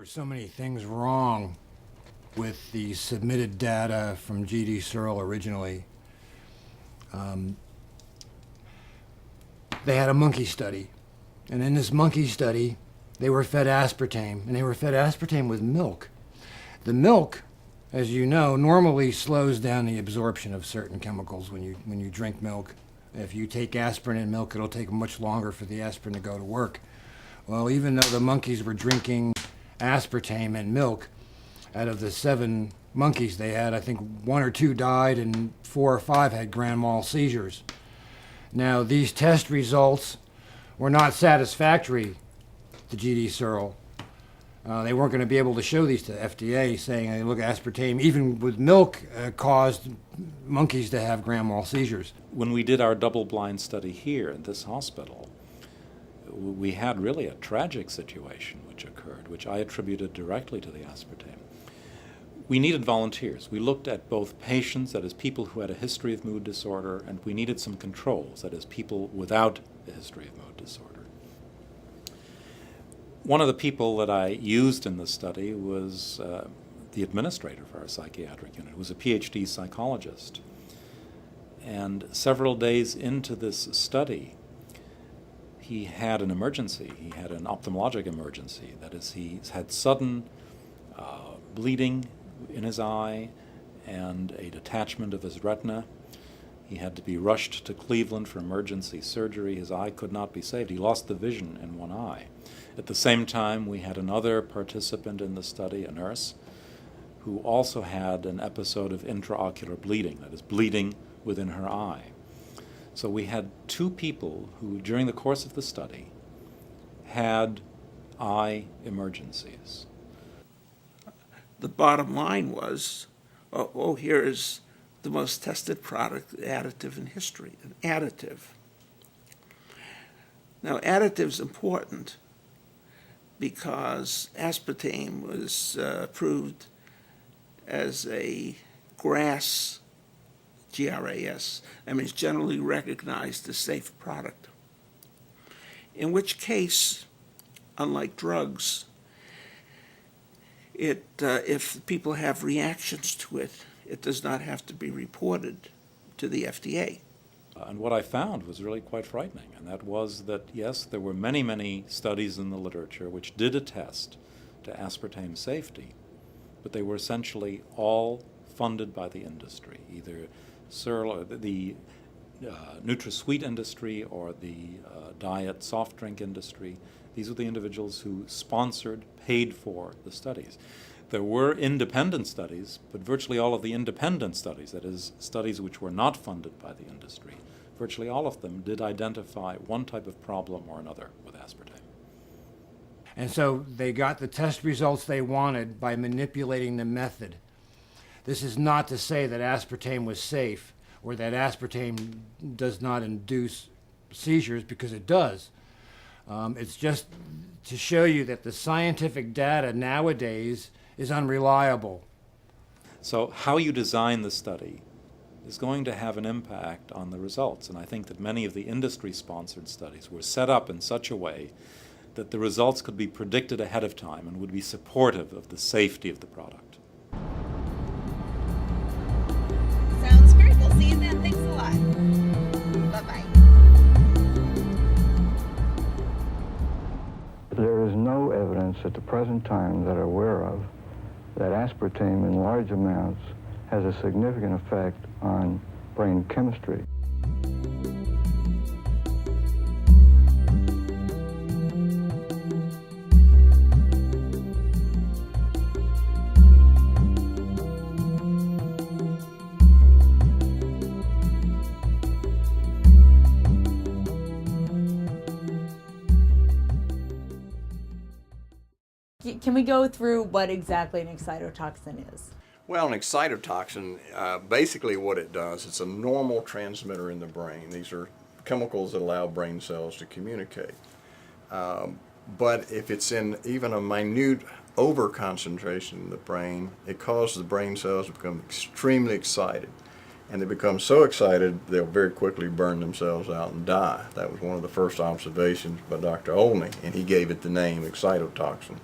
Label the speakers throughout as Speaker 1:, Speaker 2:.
Speaker 1: were so many things wrong with the submitted data from G.D. Searle originally. They had a monkey study, and in this monkey study, they were fed aspartame, and they were fed aspartame with milk. The milk, as you know, normally slows down the absorption of certain chemicals when you drink milk. If you take aspirin in milk, it'll take much longer for the aspirin to go to work. Well, even though the monkeys were drinking aspartame and milk, out of the 7 monkeys they had, I think 1 or 2 died and 4 or 5 had grand mal seizures. Now, these test results were not satisfactory to G.D. Searle. They weren't going to be able to show these to FDA, saying, hey, look, aspartame, even with milk, caused monkeys to have grand mal seizures.
Speaker 2: When we did our double-blind study here at this hospital, we had really a tragic situation which occurred, which I attributed directly to the aspartame. We needed volunteers. We looked at both patients, that is, people who had a history of mood disorder, and we needed some controls, that is, people without a history of mood disorder. One of the people that I used in the study was the administrator of our psychiatric unit, who was a PhD psychologist. And several days into this study, he had an emergency. He had an ophthalmologic emergency. That is, he had sudden bleeding in his eye and a detachment of his retina. He had to be rushed to Cleveland for emergency surgery. His eye could not be saved. He lost the vision in one eye. At the same time, we had another participant in the study, a nurse, who also had an episode of intraocular bleeding, that is, bleeding within her eye. So we had 2 people who, during the course of the study, had eye emergencies.
Speaker 3: The bottom line was, here is the most tested product additive in history, an additive. Now, additive's important because aspartame was approved as a GRAS, G-R-A-S, I mean, it's generally recognized as safe product. In which case, unlike drugs, if people have reactions to it, it does not have to be reported to the FDA.
Speaker 2: And what I found was really quite frightening, and that was that, yes, there were many, many studies in the literature which did attest to aspartame safety, but they were essentially all funded by the industry, either Searle, or the nutrisweet industry or the diet soft drink industry. These were the individuals who sponsored, paid for the studies. There were independent studies, but virtually all of the independent studies, that is, studies which were not funded by the industry, virtually all of them did identify one type of problem or another with aspartame.
Speaker 1: And so they got the test results they wanted by manipulating the method. This is not to say that aspartame was safe or that aspartame does not induce seizures, because it does. It's just to show you that the scientific data nowadays is unreliable.
Speaker 2: So how you design the study is going to have an impact on the results, and I think that many of the industry-sponsored studies were set up in such a way that the results could be predicted ahead of time and would be supportive of the safety of the product.
Speaker 4: Sounds great. We'll see you then. Thanks a lot. Bye-bye.
Speaker 5: There is no evidence at the present time that I'm aware of that aspartame in large amounts has a significant effect on brain chemistry.
Speaker 6: Can we go through what exactly an excitotoxin is?
Speaker 7: Well, an excitotoxin, basically what it does, it's a normal transmitter in the brain. These are chemicals that allow brain cells to communicate. But if it's in even a minute overconcentration in the brain, it causes the brain cells to become extremely excited. And they become so excited, they'll very quickly burn themselves out and die. That was one of the first observations by Dr. Olney, and he gave it the name excitotoxin.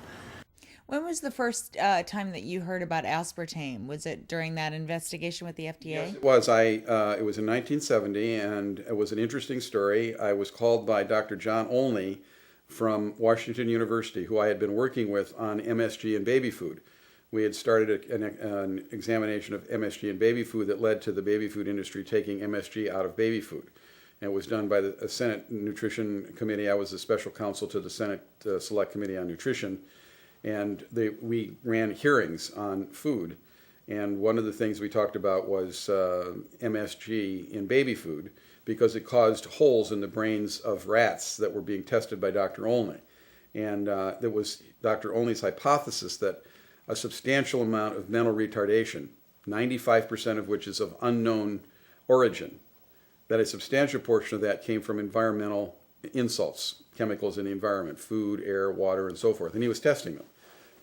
Speaker 6: When was the first time that you heard about aspartame? Was it during that investigation with the FDA?
Speaker 8: Yes, it was. It was in 1970, and it was an interesting story. I was called by Dr. John Olney from Washington University, who I had been working with on MSG and baby food. We had started an examination of MSG and baby food that led to the baby food industry taking MSG out of baby food. And it was done by the Senate Nutrition Committee. I was the special counsel to the Senate Select Committee on Nutrition. And we ran hearings on food. And one of the things we talked about was MSG in baby food, because it caused holes in the brains of rats that were being tested by Dr. Olney. And it was Dr. Olney's hypothesis that a substantial amount of mental retardation, 95% of which is of unknown origin, that a substantial portion of that came from environmental insults, chemicals in the environment, food, air, water, and so forth. And he was testing them.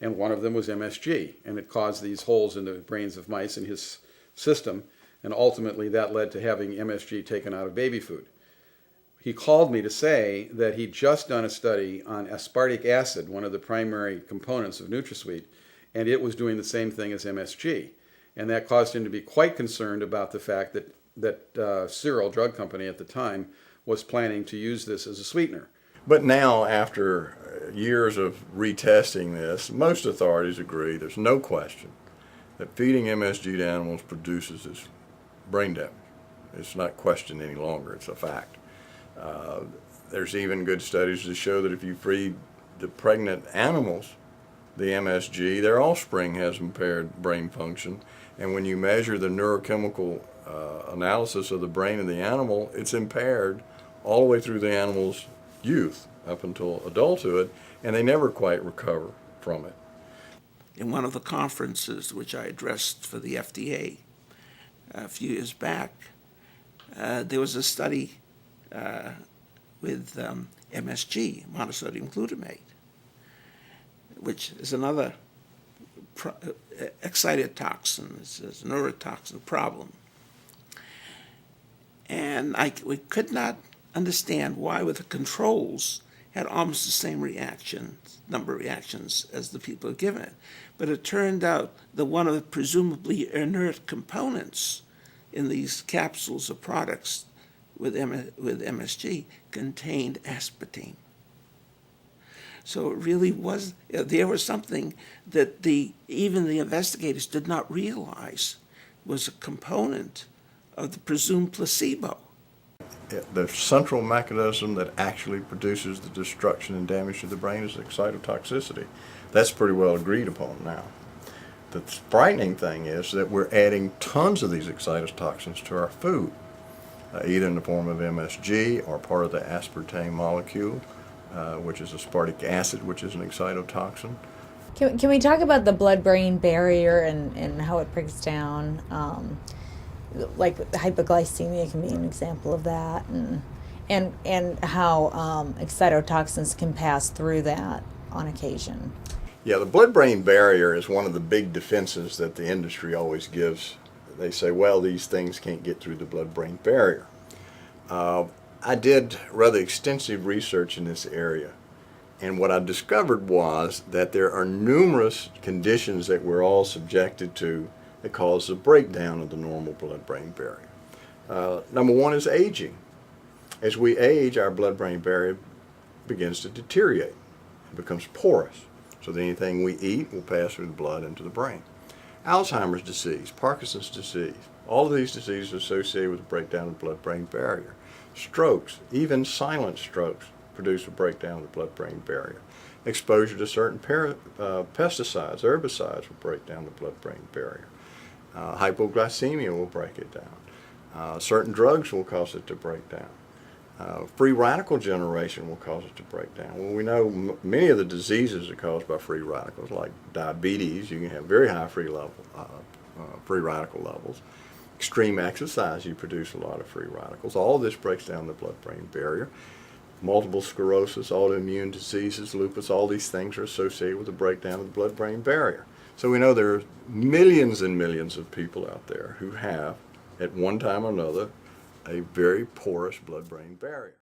Speaker 8: And one of them was MSG, and it caused these holes in the brains of mice in his system, and ultimately that led to having MSG taken out of baby food. He called me to say that he'd just done a study on aspartic acid, one of the primary components of NutraSweet, and it was doing the same thing as MSG. And that caused him to be quite concerned about the fact that Cyril Drug Company at the time was planning to use this as a sweetener.
Speaker 7: But now, after years of retesting this, most authorities agree, there's no question, that feeding MSG to animals produces this brain damage. It's not questioned any longer, it's a fact. There's even good studies to show that if you feed the pregnant animals the MSG, their offspring has impaired brain function. And when you measure the neurochemical analysis of the brain of the animal, it's impaired all the way through the animal's youth up until adulthood, and they never quite recover from it.
Speaker 3: In one of the conferences which I addressed for the FDA a few years back, there was a study with MSG, monosodium glutamate, which is another excitotoxin. It's a neurotoxin problem. And we could not understand why, with the controls, had almost the same number of reactions as the people had given it. But it turned out that one of the presumably inert components in these capsules of products with MSG contained aspartame. So it really was, there was something that even the investigators did not realize was a component of the presumed placebo.
Speaker 7: The central mechanism that actually produces the destruction and damage to the brain is excitotoxicity. That's pretty well agreed upon now. The frightening thing is that we're adding tons of these excitotoxins to our food, either in the form of MSG or part of the aspartame molecule, which is aspartic acid, which is an excitotoxin.
Speaker 6: Can we talk about the blood-brain barrier and how it breaks down? Like hypoglycemia can be an example of that, and how excitotoxins can pass through that on occasion.
Speaker 7: Yeah, the blood-brain barrier is one of the big defenses that the industry always gives. They say, well, these things can't get through the blood-brain barrier. I did rather extensive research in this area, and what I discovered was that there are numerous conditions that we're all subjected to that cause a breakdown of the normal blood-brain barrier. Number one is aging. As we age, our blood-brain barrier begins to deteriorate. It becomes porous, so that anything we eat will pass through the blood into the brain. Alzheimer's disease, Parkinson's disease, all of these diseases are associated with the breakdown of the blood-brain barrier. Strokes, even silent strokes, produce a breakdown of the blood-brain barrier. Exposure to certain pesticides, herbicides will break down the blood-brain barrier. Hypoglycemia will break it down. Certain drugs will cause it to break down. Free radical generation will cause it to break down. Well, we know many of the diseases are caused by free radicals, like diabetes. You can have very high free radical levels. Extreme exercise, you produce a lot of free radicals. All of this breaks down the blood-brain barrier. Multiple sclerosis, autoimmune diseases, lupus, all these things are associated with the breakdown of the blood-brain barrier. So we know there are millions and millions of people out there who have, at one time or another, a very porous blood-brain barrier.